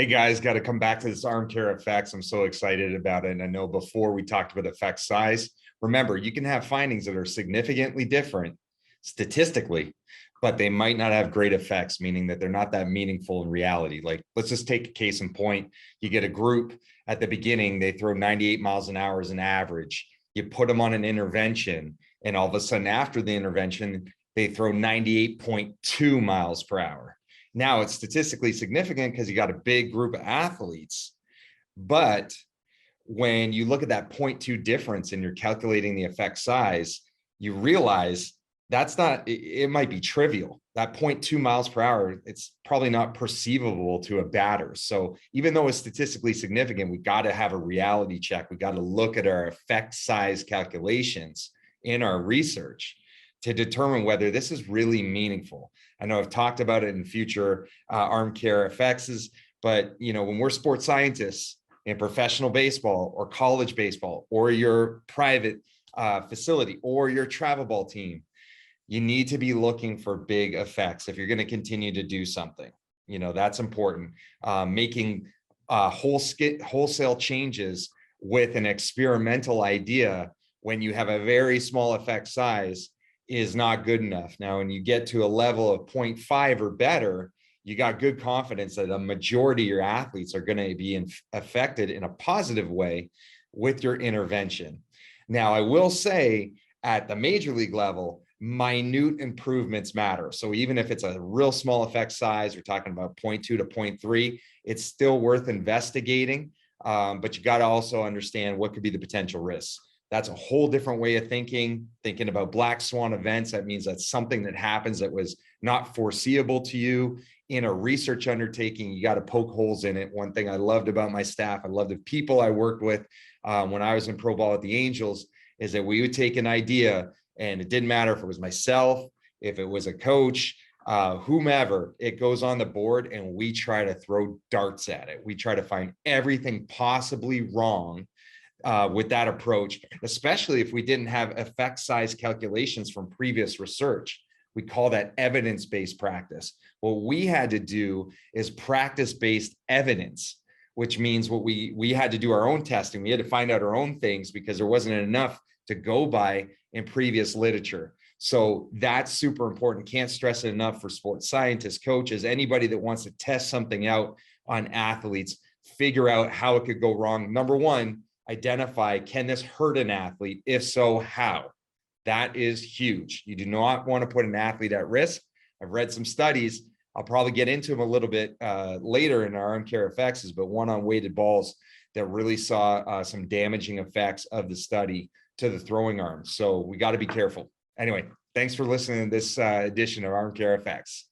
Hey guys, got to come back to this ArmCare effects. I'm so excited about it. And I know before we talked about effect size. Remember, you can have findings that are significantly different statistically, but they might not have great effects, meaning that they're not that meaningful in reality. Like, let's just take a case in point. You get a group at the beginning, they throw 98 miles an hour as an average. You put them on an intervention, and all of a sudden, after the intervention, they throw 98.2 miles per hour. Now it's statistically significant because you got a big group of athletes, but when you look at that 0.2 difference and you're calculating the effect size, you realize that's not, it might be trivial. That 0.2 miles per hour, it's probably not perceivable to a batter. So even though it's statistically significant, we got to have a reality check. We got to look at our effect size calculations in our research to determine whether this is really meaningful. I know I've talked about it in future ArmCare effects, but when we're sports scientists in professional baseball or college baseball or your private facility or your travel ball team, you need to be looking for big effects if you're going to continue to do something. That's important. Making wholesale changes with an experimental idea when you have a very small effect size is not good enough. Now, when you get to a level of 0.5 or better, you got good confidence that a majority of your athletes are going to be affected in a positive way with your intervention. Now, I will say at the major league level, minute improvements matter. So even if it's a real small effect size, we're talking about 0.2 to 0.3, it's still worth investigating. But you got to also understand what could be the potential risks. That's a whole different way of thinking about black swan events. That means that's something that happens that was not foreseeable to you. In a research undertaking, you got to poke holes in it. One thing I loved about my staff, I loved the people I worked with when I was in pro ball at the Angels, is that we would take an idea, and it didn't matter if it was myself, if it was a coach, whomever, it goes on the board and we try to throw darts at it. We try to find everything possibly wrong with that approach, especially if we didn't have effect size calculations from previous research. We call that evidence-based practice. What we had to do is practice-based evidence, which means what we had to do our own testing. We had to find out our own things because there wasn't enough to go by in previous literature. So that's super important. Can't stress it enough for sports scientists, coaches, anybody that wants to test something out on athletes, figure out how it could go wrong. Number one, identify, can this hurt an athlete? If so, how? That is huge. You do not want to put an athlete at risk. I've read some studies. I'll probably get into them a little bit later in our ArmCare effects, but one on weighted balls that really saw some damaging effects of the study to the throwing arm. So we got to be careful. Anyway, thanks for listening to this edition of ArmCare effects.